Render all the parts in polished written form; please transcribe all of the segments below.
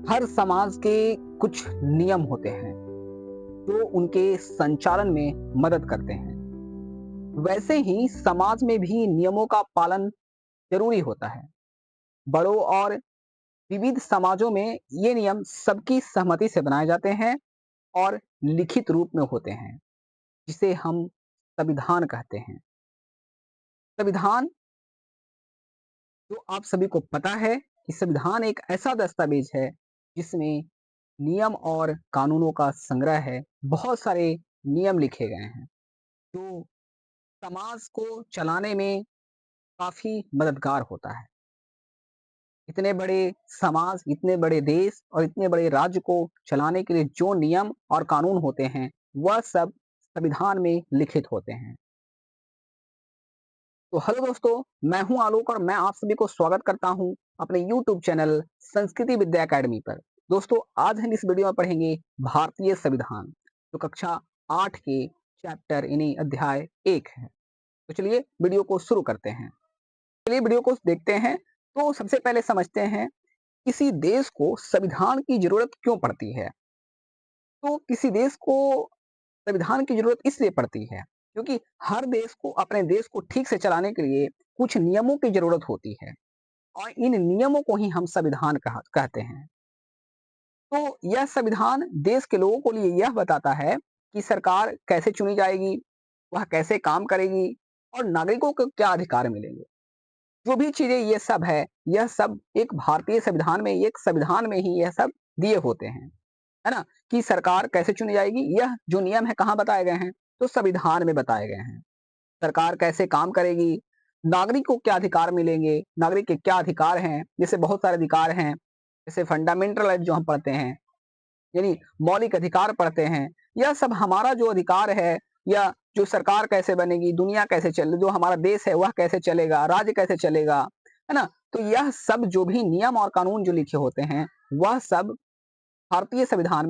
हर समाज के कुछ नियम होते हैं जो उनके संचालन में मदद करते हैं। वैसे ही समाज में भी नियमों का पालन जरूरी होता है। बड़ों और विविध समाजों में ये नियम सबकी सहमति से बनाए जाते हैं और लिखित रूप में होते हैं, जिसे हम संविधान कहते हैं। संविधान, जो आप सभी को पता है कि संविधान एक ऐसा दस्तावेज है जिसमें नियम और कानूनों का संग्रह है। बहुत सारे नियम लिखे गए हैं जो समाज को चलाने में काफी मददगार होता है। इतने बड़े समाज, इतने बड़े देश और इतने बड़े राज्य को चलाने के लिए जो नियम और कानून होते हैं, वह सब संविधान में लिखित होते हैं। तो हेलो दोस्तों, मैं हूं आलोक और मैं आप सभी को स्वागत करता हूं अपने यूट्यूब चैनल संस्कृति विद्या अकेडमी पर। दोस्तों, आज हम इस वीडियो में पढ़ेंगे भारतीय संविधान, जो कक्षा 8 के चैप्टर यानी अध्याय 1 है। तो चलिए वीडियो को शुरू करते हैं। चलिए वीडियो को देखते हैं। तो सबसे पहले समझते हैं, किसी देश को संविधान की जरूरत क्यों पड़ती है। तो किसी देश को संविधान की जरूरत इसलिए पड़ती है क्योंकि हर देश को अपने देश को ठीक से चलाने के लिए कुछ नियमों की जरूरत होती है और इन नियमों को ही हम संविधान कहते हैं। तो यह संविधान देश के लोगों को लिए यह बताता है कि सरकार कैसे चुनी जाएगी, वह कैसे काम करेगी और नागरिकों को क्या अधिकार मिलेंगे। जो भी चीजें ये सब है, यह सब एक भारतीय संविधान में, एक संविधान में ही यह सब दिए होते हैं, है ना। कि सरकार कैसे चुनी जाएगी, यह जो नियम है कहाँ बताए गए हैं, तो संविधान में बताए गए हैं। सरकार कैसे काम करेगी, नागरिक को क्या अधिकार मिलेंगे, नागरिक के क्या अधिकार हैं, जैसे बहुत सारे अधिकार हैं, जैसे फंडामेंटल राइट जो हम पढ़ते हैं, यानी मौलिक अधिकार पढ़ते हैं। यह सब हमारा जो अधिकार है, या जो सरकार कैसे बनेगी, दुनिया कैसे चले, जो हमारा देश है वह कैसे चलेगा, राज्य कैसे चलेगा, है ना। तो यह सब जो भी नियम और कानून जो लिखे होते हैं, वह सब भारतीय संविधान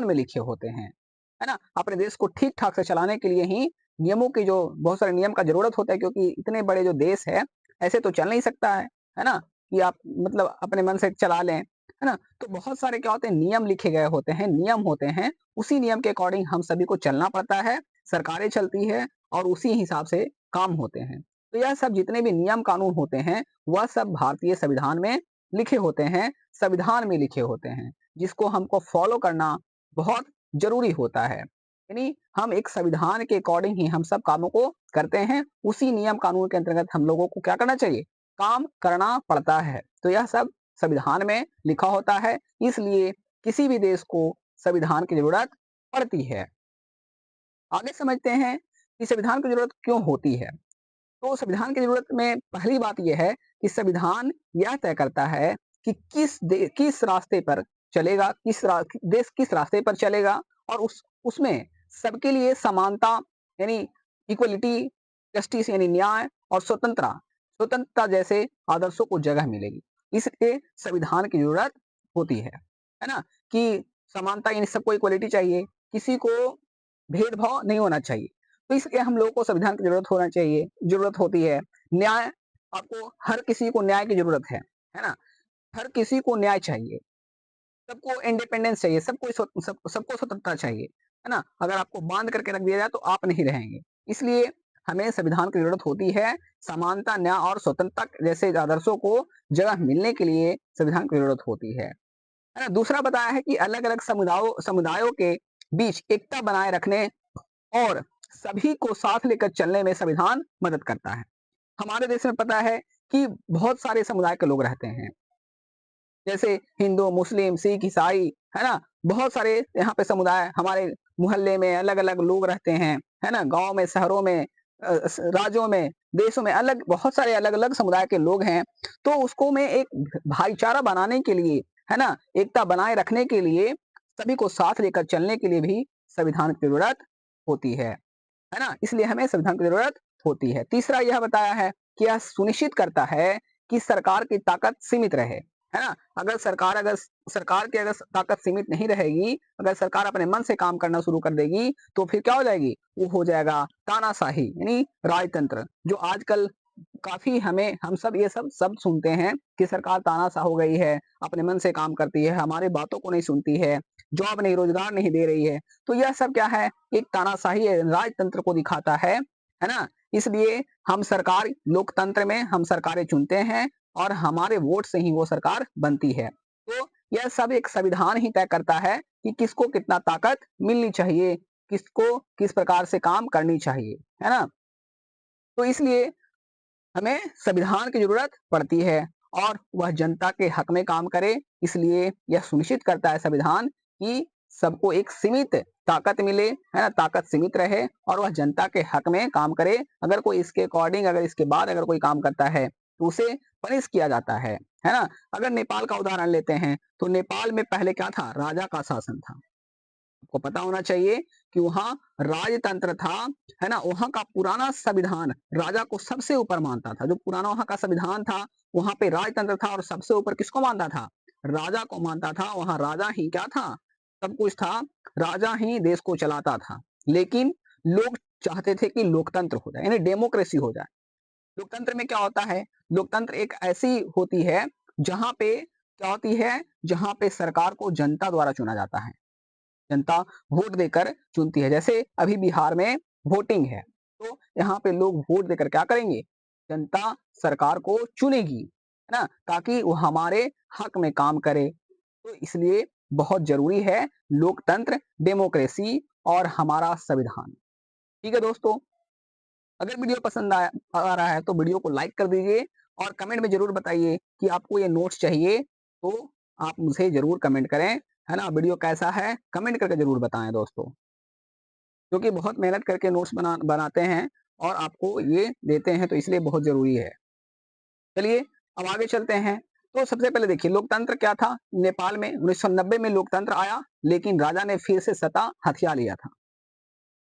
में लिखे होते हैं, है ना। अपने देश को ठीक ठाक से चलाने के लिए ही नियमों की, जो बहुत सारे नियम का जरूरत होता है, क्योंकि इतने बड़े जो देश है, ऐसे तो चल नहीं सकता है ना, कि आप मतलब अपने मन से चला लें, है ना। तो बहुत सारे क्या होते हैं, नियम लिखे गए होते हैं, नियम होते हैं, उसी नियम के अकॉर्डिंग हम सभी को चलना पड़ता है, सरकारें चलती है और उसी हिसाब से काम होते हैं। तो यह सब जितने भी नियम कानून होते हैं, वह सब भारतीय संविधान में लिखे होते हैं, संविधान में लिखे होते हैं, जिसको हमको फॉलो करना बहुत जरूरी होता है। यानी हम एक संविधान के अकॉर्डिंग ही हम सब कामों को करते हैं, उसी नियम कानून के अंतर्गत हम लोगों को क्या करना चाहिए, काम करना पड़ता है। तो यह सब संविधान में लिखा होता है, इसलिए किसी भी देश को संविधान की जरूरत पड़ती है। आगे समझते हैं कि संविधान की जरूरत क्यों होती है। तो संविधान की जरूरत में पहली बात यह है कि संविधान यह तय करता है कि किस रास्ते पर चलेगा, देश किस रास्ते पर चलेगा, और उसमें सबके लिए समानता यानी इक्वलिटी, जस्टिस यानी न्याय और स्वतंत्रता जैसे आदर्शों को जगह मिलेगी। इसलिए संविधान की जरूरत होती है ना। कि समानता यानी सबको इक्वलिटी चाहिए, किसी को भेदभाव नहीं होना चाहिए। तो इसलिए हम लोगों को संविधान की जरूरत होती है। न्याय, आपको हर किसी को न्याय की जरूरत है ना। हर किसी को न्याय चाहिए, सबको इंडिपेंडेंस चाहिए, सबको स्वतंत्रता चाहिए, है ना। अगर आपको बांध करके रख दिया जाए तो आप नहीं रहेंगे। इसलिए हमें संविधान की जरूरत होती है। समानता, न्याय और स्वतंत्रता जैसे आदर्शों को जगह मिलने के लिए संविधान की जरूरत होती है ना। दूसरा बताया है कि अलग अलग समुदायों के बीच एकता बनाए रखने और सभी को साथ लेकर चलने में संविधान मदद करता है। हमारे देश में पता है कि बहुत सारे समुदाय के लोग रहते हैं, जैसे हिंदू, मुस्लिम, सिख, ईसाई, है ना। बहुत सारे यहाँ पे समुदाय, हमारे मोहल्ले में अलग अलग लोग रहते हैं, है ना। गांव में, शहरों में, राज्यों में, देशों में अलग बहुत सारे अलग अलग समुदाय के लोग हैं। तो उसको में एक भाईचारा बनाने के लिए, है ना, एकता बनाए रखने के लिए, सभी को साथ लेकर चलने के लिए भी संविधान की जरूरत होती है ना। इसलिए हमें संविधान की जरूरत होती है। तीसरा यह बताया है कि यह सुनिश्चित करता है कि सरकार की ताकत सीमित रहे, है ना। अगर सरकार की अगर ताकत सीमित नहीं रहेगी, अगर सरकार अपने मन से काम करना शुरू कर देगी, तो फिर क्या हो जाएगी, वो हो जाएगा तानाशाही यानी राजतंत्र, जो आजकल काफ़ी हम सब ये सब शब्द सुनते हैं कि सरकार तानाशाह हो गई है, अपने मन से काम करती है, हमारी बातों को नहीं सुनती है, जॉब नहीं, रोज़गार नहीं दे रही है। तो यह सब क्या है? एक तानाशाही राजतंत्र को दिखाता है ना? इसलिए हम सरकार लोकतंत्र में हम सरकारें चुनते हैं और हमारे वोट से ही वो सरकार बनती है। तो यह सब एक संविधान ही तय करता है कि किसको कितना ताकत मिलनी चाहिए, किसको किस प्रकार से काम करनी चाहिए, है ना? तो इसलिए हमें संविधान की ज़रूरत पड़ती है और वह जनता के हक में काम करे, इसलिए यह सुनिश्चित करता है संविधान कि सबको एक सीमित ताकत मिले, है ना? ताकत सीमित रहे और वह जनता के हक में काम करे। अगर कोई इसके अकॉर्डिंग अगर इसके बाद अगर कोई काम करता है, तो उसे पनिश किया जाता है ना? अगर नेपाल का उदाहरण लेते हैं, तो नेपाल में पहले क्या था? राजा का शासन था। आपको पता होना चाहिए कि वहाँ राजतंत्र था, है ना? वहाँ का पुराना संविधान राजा को सबसे ऊपर मानता था। जो पुराना वहाँ का संविधान था, वहाँ पे राजतंत्र था और सबसे ऊपर किसको मानता था? राजा को मानता था। वहाँ राजा ही क्या था? सब कुछ था। राजा ही देश को चलाता था। लेकिन लोग चाहते थे कि लोकतंत्र हो जाए, यानी डेमोक्रेसी हो जाए। लोकतंत्र में क्या होता है? लोकतंत्र एक ऐसी होती है, जहाँ पे क्या होती है? जहाँ पे सरकार को जनता द्वारा चुना जाता है। जनता वोट देकर चुनती है। जैसे अभी बिहार में वोटिंग है, तो यहाँ पे लोग वोट देकर क्या करेंगे? जनता सरकार को चुनेगी, है ना? ताकि वो हमारे हक में काम करे। तो इसलिए बहुत ज़रूरी है लोकतंत्र, डेमोक्रेसी और हमारा संविधान। ठीक है दोस्तों, अगर वीडियो पसंद आया आ रहा है तो वीडियो को लाइक कर दीजिए और कमेंट में ज़रूर बताइए कि आपको ये नोट्स चाहिए, तो आप मुझे ज़रूर कमेंट करें, है ना? वीडियो कैसा है? कमेंट करके ज़रूर बताएँ दोस्तों। क्योंकि बहुत मेहनत करके नोट्स बनाते हैं और आपको ये देते हैं, तो इसलिए बहुत ज़रूरी है। चलिए अब आगे चलते हैं। तो सबसे पहले देखिए लोकतंत्र क्या था? नेपाल में 1990 में लोकतंत्र आया, लेकिन राजा ने फिर से सत्ता हथिया लिया था।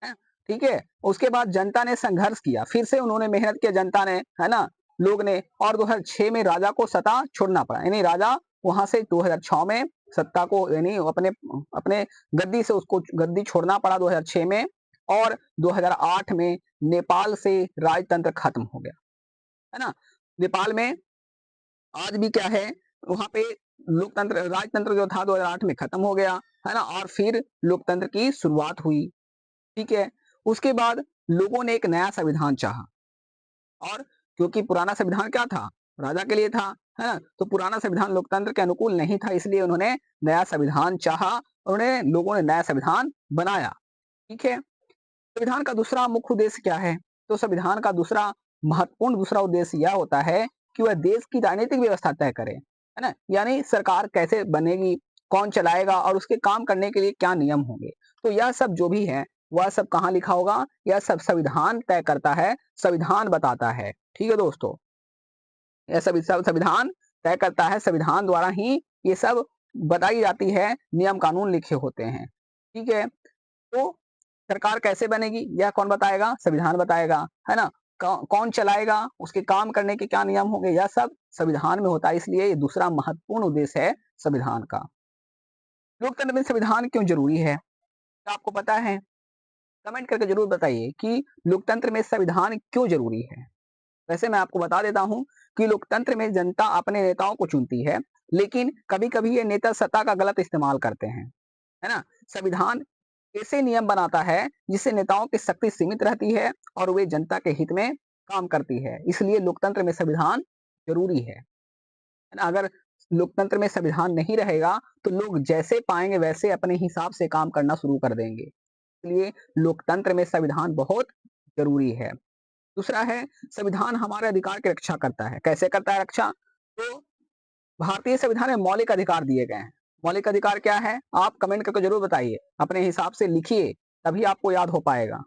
हैं? ठीक है? उसके बाद जनता ने संघर्ष किया, फिर से उन्होंने मेहनत किया जनता ने, है ना? लोग ने, और 2006 में राजा को सत्ता छोड़ना पड़ा। यानी राजा वहाँ से 2006 में सत्ता को यानी अपने अपने गद्दी से उसको गद्दी छोड़ना पड़ा 2006 में, और 2008 में नेपाल से राजतंत्र खत्म हो गया, है ना? नेपाल में आज भी क्या है, वहाँ पे लोकतंत्र राजतंत्र जो था 2008 में खत्म हो गया, है ना? और फिर लोकतंत्र की शुरुआत हुई। ठीक है? उसके बाद लोगों ने एक नया संविधान चाहा, और क्योंकि पुराना संविधान क्या था? राजा के लिए था, है ना? तो पुराना संविधान लोकतंत्र के अनुकूल नहीं था, इसलिए उन्होंने नया संविधान चाहा और उन्हें लोगों ने नया संविधान बनाया। ठीक है? संविधान का दूसरा मुख्य उद्देश्य क्या है? तो संविधान का दूसरा महत्वपूर्ण दूसरा उद्देश्य यह होता है कि वह देश की राजनीतिक व्यवस्था तय करे, है ना? यानी सरकार कैसे बनेगी, कौन चलाएगा और उसके काम करने के लिए क्या नियम होंगे। तो यह सब जो भी है, वह सब कहाँ लिखा होगा? यह सब संविधान तय करता है, संविधान बताता है। ठीक है दोस्तों? यह सब संविधान तय करता है, संविधान द्वारा ही ये सब बताई जाती है, नियम कानून लिखे होते हैं। ठीक है? तो सरकार कैसे बनेगी, यह कौन बताएगा? संविधान बताएगा, है ना? कौन चलाएगा, उसके काम करने के क्या नियम होंगे, यह सब संविधान में होता है, इसलिए ये दूसरा महत्वपूर्ण उद्देश्य है संविधान का। लोकतंत्र में संविधान क्यों ज़रूरी है? क्या आपको पता है? कमेंट करके ज़रूर बताइए कि लोकतंत्र में संविधान क्यों ज़रूरी है? वैसे मैं आपको बता देता हूँ कि लोकतंत्र में जनता अपने नेताओं को चुनती है, लेकिन कभी-कभी ये नेता सत्ता का गलत इस्तेमाल करते हैं, है ना? संविधान ऐसे नियम बनाता है जिससे नेताओं की शक्ति सीमित रहती है और वे जनता के हित में काम करती है। इसलिए लोकतंत्र में संविधान ज़रूरी है ना? अगर लोकतंत्र में संविधान नहीं रहेगा, तो लोग जैसे पाएँगे वैसे अपने हिसाब से काम करना शुरू कर देंगे। इसलिए लोकतंत्र में संविधान बहुत ज़रूरी है। दूसरा है, संविधान हमारे अधिकार की रक्षा करता है। कैसे करता है रक्षा? तो भारतीय संविधान में मौलिक अधिकार दिए गए हैं। मौलिक अधिकार क्या है? आप कमेंट करके ज़रूर बताइए। अपने हिसाब से लिखिए, तभी आपको याद हो पाएगा।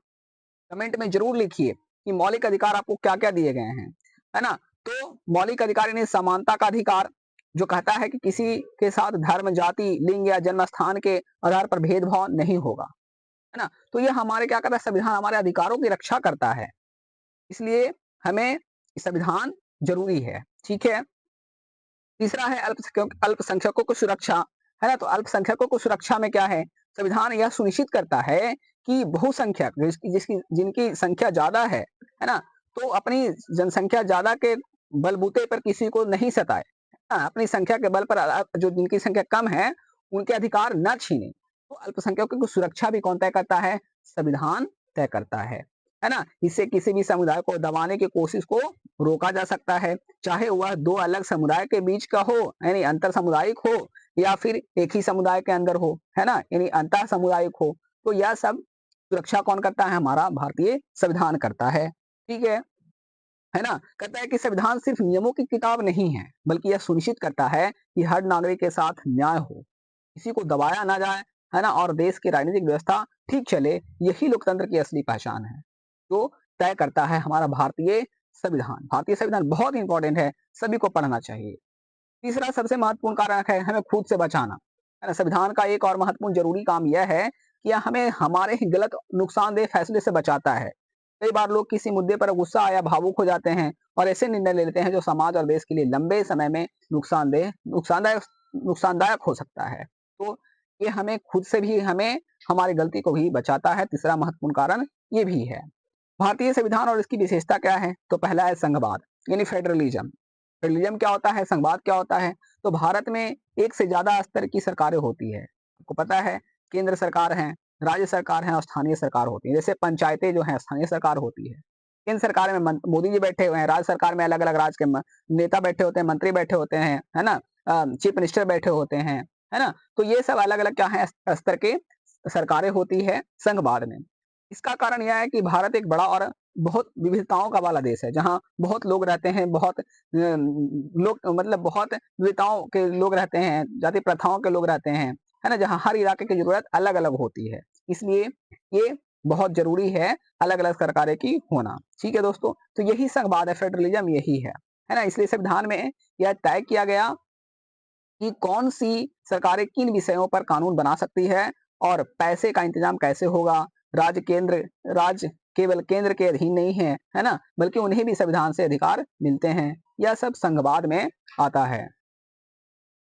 कमेंट में ज़रूर लिखिए कि मौलिक अधिकार आपको क्या-क्या दिए गए हैं, है ना? तो मौलिक अधिकार यानी समानता का अधिकार, जो कहता है कि किसी के साथ धर्म, जाति, लिंग या जन्म स्थान के आधार पर भेदभाव नहीं होगा, है ना? तो ये हमारे क्या करता है, संविधान हमारे अधिकारों की रक्षा करता है। इसलिए हमें संविधान ज़रूरी है, ठीक है? तीसरा है अल्पसंख्यकों को सुरक्षा, है ना? तो अल्पसंख्यकों को सुरक्षा में क्या है? संविधान यह सुनिश्चित करता है कि बहुसंख्यक जिसकी जिसकी जिनकी संख्या ज़्यादा है ना? तो अपनी जनसंख्या ज्यादा के बलबूते पर किसी को नहीं सताए, अपनी संख्या के बल पर जो जिनकी संख्या कम है उनके अधिकार न छीने। तो अल्पसंख्यकों की सुरक्षा भी कौन तय करता है? संविधान तय करता है ना? इससे किसी भी समुदाय को दबाने की कोशिश को रोका जा सकता है, चाहे वह दो अलग समुदाय के बीच का हो, यानी अंतर सामुदायिक हो, या फिर एक ही समुदाय के अंदर हो, है ना, यानी अंतर सामुदायिक हो। तो यह सब सुरक्षा कौन करता है? हमारा भारतीय संविधान करता है। ठीक है ना? कहता है कि संविधान सिर्फ नियमों की किताब नहीं है, बल्कि यह सुनिश्चित करता है कि हर नागरिक के साथ न्याय हो, किसी को दबाया ना जाए, है ना, और देश की राजनीतिक व्यवस्था ठीक चले। यही लोकतंत्र की असली पहचान है। तो तय करता है हमारा भारतीय संविधान। भारतीय संविधान बहुत इंपॉर्टेंट है, सभी को पढ़ना चाहिए। तीसरा सबसे महत्वपूर्ण कारण है हमें खुद से बचाना, है ना? संविधान का एक और महत्वपूर्ण जरूरी काम यह है कि यह हमें हमारे ही गलत नुकसानदेह फैसले से बचाता है। कई बार लोग किसी मुद्दे पर गुस्सा या भावुक हो जाते हैं और ऐसे निर्णय ले लेते हैं जो समाज और देश के लिए लंबे समय में नुकसानदायक नुकसानदायक हो सकता है। तो ये हमें खुद से भी हमें हमारी गलती को भी बचाता है। तीसरा महत्वपूर्ण कारण ये भी है। भारतीय संविधान और इसकी विशेषता क्या है? तो पहला है संघवाद, यानी फेडरलिज्म। फेडरलिज्म क्या होता है? संघवाद क्या होता है? तो भारत में एक से ज्यादा स्तर की सरकारें होती है। आपको पता है, केंद्र सरकार है, राज्य सरकार है और स्थानीय सरकार होती है। जैसे पंचायतें जो है स्थानीय सरकार होती है। केंद्र सरकार में मोदी जी बैठे हुए हैं, राज्य सरकार में अलग अलग राज्य के नेता बैठे होते हैं, मंत्री बैठे होते हैं, है ना, चीफ मिनिस्टर बैठे होते हैं, है ना। तो ये सब अलग अलग क्या है, स्तर के सरकारें होती है संघवाद में। इसका कारण यह है कि भारत एक बड़ा और बहुत विविधताओं का वाला देश है, जहाँ बहुत लोग रहते हैं, बहुत लोग मतलब बहुत विविधताओं के लोग रहते हैं, जाति प्रथाओं के लोग रहते हैं, है ना, जहाँ हर इलाके की जरूरत अलग अलग होती है। इसलिए ये बहुत जरूरी है अलग अलग सरकारें की होना। ठीक है दोस्तों, तो यही संघवाद है, फेडरलिज्म यही है ना। इसलिए संविधान में यह तय किया गया कि कौन सी सरकारें किन विषयों पर कानून बना सकती है और पैसे का इंतजाम कैसे होगा। राज्य केवल केंद्र के अधीन नहीं है ना, बल्कि उन्हें भी संविधान से अधिकार मिलते हैं। यह सब संघवाद में आता है।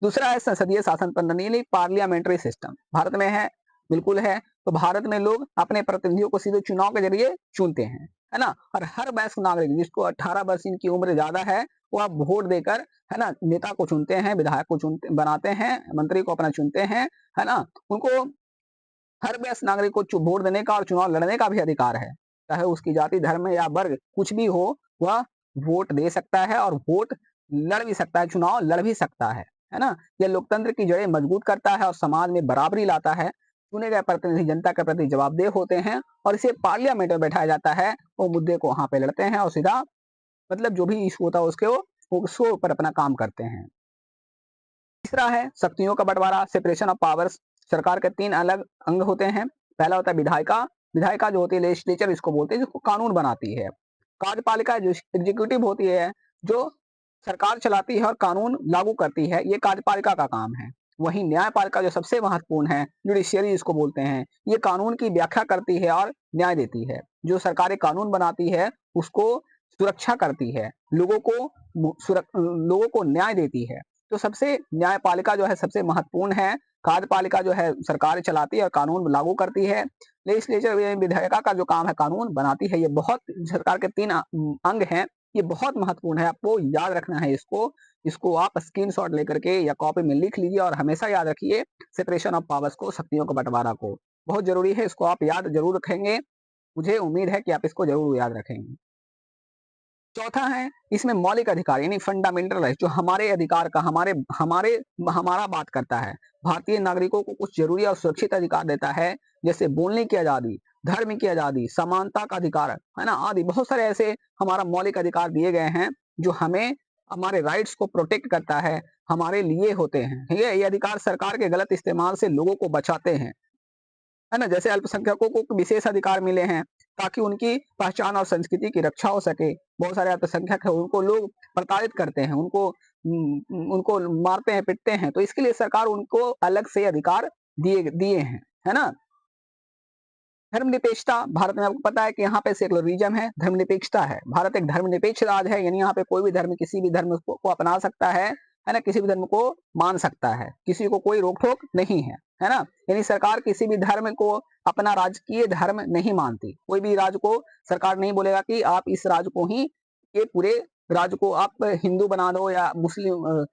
दूसरा है संसदीय शासन प्रणाली, यानी पार्लियामेंट्री सिस्टम। भारत में है, बिल्कुल है। तो भारत में लोग अपने प्रतिनिधियों को सीधे चुनाव के जरिए चुनते हैं, है ना। और हर वयस्क नागरिक जिसको 18 वर्ष की उम्र ज्यादा है, वो आप वोट देकर, है ना, नेता को चुनते हैं, विधायक को चुनते बनाते हैं, मंत्री को अपना चुनते हैं, है ना। उनको हर वयस्क नागरिक को वोट देने का और चुनाव लड़ने का भी अधिकार है। चाहे उसकी जाति, धर्म या वर्ग कुछ भी हो, वह वोट दे सकता है और वोट लड़ भी सकता है, चुनाव लड़ भी सकता है ना। यह लोकतंत्र की जड़ें मजबूत करता है और समाज में बराबरी लाता है। चुने गए प्रतिनिधि जनता के प्रति जवाबदेह होते हैं और इसे पार्लियामेंट में बैठाया जाता है। वो मुद्दे को वहां पे लड़ते हैं और सीधा मतलब जो भी इशू होता है उसके ऊपर अपना काम करते हैं। तीसरा है शक्तियों का बंटवारा, सेपरेशन ऑफ पावर्स। सरकार के 3 अलग अंग होते हैं। पहला होता है विधायिका। विधायिका जो होती है लेजिस्लेचर इसको बोलते हैं, जिसको कानून बनाती है। कार्यपालिका जो एग्जीक्यूटिव होती है, जो सरकार चलाती है और कानून लागू करती है, ये कार्यपालिका का काम है। वहीं न्यायपालिका जो सबसे महत्वपूर्ण है, जुडिशियरी इसको बोलते हैं, ये कानून की व्याख्या करती है और न्याय देती है। जो सरकारें कानून बनाती है उसको सुरक्षा करती है, लोगों को न्याय देती है। तो सबसे न्यायपालिका जो है सबसे महत्वपूर्ण है। कार्यपालिका जो है सरकार चलाती है और कानून लागू करती है। लेजिस्लेचर विधायिका का जो काम है कानून बनाती है। ये बहुत सरकार के 3 अंग हैं। ये बहुत महत्वपूर्ण है, आपको याद रखना है इसको। इसको आप स्क्रीनशॉट लेकर के या कॉपी में लिख लीजिए और हमेशा याद रखिए सेपरेशन ऑफ पावर्स को, शक्तियों का बंटवारा को। बहुत जरूरी है, इसको आप याद जरूर रखेंगे। मुझे उम्मीद है कि आप इसको जरूर याद रखेंगे। चौथा है इसमें मौलिक अधिकार, यानी फंडामेंटल राइट, जो हमारे अधिकार का हमारे हमारे हमारा बात करता है। भारतीय नागरिकों को कुछ जरूरी और सुरक्षित अधिकार देता है, जैसे बोलने की आजादी, धर्म की आजादी, समानता का अधिकार, है ना, आदि बहुत सारे ऐसे हमारा मौलिक अधिकार दिए गए हैं जो हमें हमारे राइट्स को प्रोटेक्ट करता है, हमारे लिए होते हैं। ठीक है, ये अधिकार सरकार के गलत इस्तेमाल से लोगों को बचाते हैं, है ना। जैसे अल्पसंख्यकों को विशेष अधिकार मिले हैं ताकि उनकी पहचान और संस्कृति की रक्षा हो सके। बहुत सारे अल्पसंख्यक है, उनको लोग प्रताड़ित करते हैं, उनको मारते हैं, पीटते हैं, तो इसके लिए सरकार उनको अलग से अधिकार दिए दिए हैं, है ना। धर्मनिरपेक्षता, भारत में आपको पता है कि यहाँ पे सेकुलरिज्म है, धर्मनिरपेक्षता है। भारत एक धर्मनिरपेक्ष राज्य है, यानी यहाँ पे कोई भी धर्म किसी भी धर्म को अपना सकता है ना, किसी भी धर्म को मान सकता है, किसी को कोई रोक टोक नहीं है। है ना? यानी सरकार किसी भी धर्म को अपना राजकीय धर्म नहीं मानती। कोई भी राज्य को सरकार नहीं बोलेगा कि आप इस राज्य को ही, ये पूरे राज्य को आप हिंदू बना दो या मुस्लिम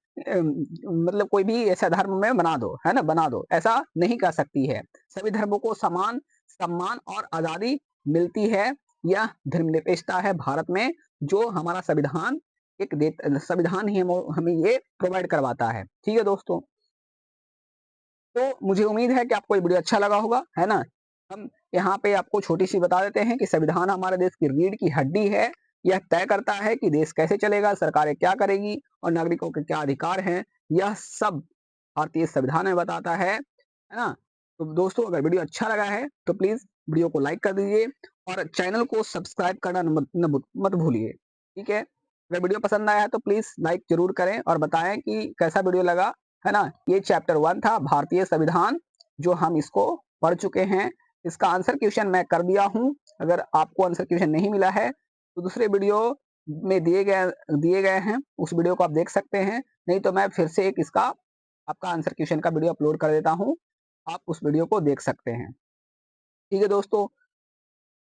मतलब कोई भी ऐसा धर्म में बना दो, है ना? बना दो, ऐसा नहीं कर सकती है। सभी धर्मों को समान सम्मान और आज़ादी मिलती है। यह धर्मनिरपेक्षता है भारत में, जो हमारा संविधान संविधान ही हमें ये प्रोवाइड करवाता है। ठीक है दोस्तों? तो मुझे उम्मीद है कि आपको ये वीडियो अच्छा लगा होगा, है ना? हम यहाँ पे आपको छोटी-सी बता देते हैं कि संविधान हमारे देश की रीढ़ की हड्डी है। यह तय करता है कि देश कैसे चलेगा, सरकारें क्या करेगी और नागरिकों के क्या अधिकार हैं। यह सब भारतीय संविधान में बताता है ना? तो दोस्तों, अगर वीडियो अच्छा लगा है तो प्लीज़ वीडियो को लाइक कर दीजिए और चैनल को सब्सक्राइब करना मत भूलिए, ठीक है? अगर वीडियो पसंद आया है तो प्लीज़ लाइक ज़रूर करें और बताएँ कि कैसा वीडियो लगा, है ना? ये चैप्टर 1 था भारतीय संविधान, जो हम इसको पढ़ चुके हैं। इसका आंसर क्वेश्चन मैं कर दिया हूँ। अगर आपको आंसर क्वेश्चन नहीं मिला है तो दूसरे वीडियो में दिए गए हैं, उस वीडियो को आप देख सकते हैं। नहीं तो मैं फिर से एक इसका आपका आंसर क्वेश्चन का वीडियो अपलोड कर देता हूँ। आप उस वीडियो को देख सकते हैं। ठीक है दोस्तों,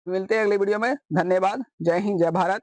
मिलते हैं अगले वीडियो में। धन्यवाद। जय हिंद, जय भारत।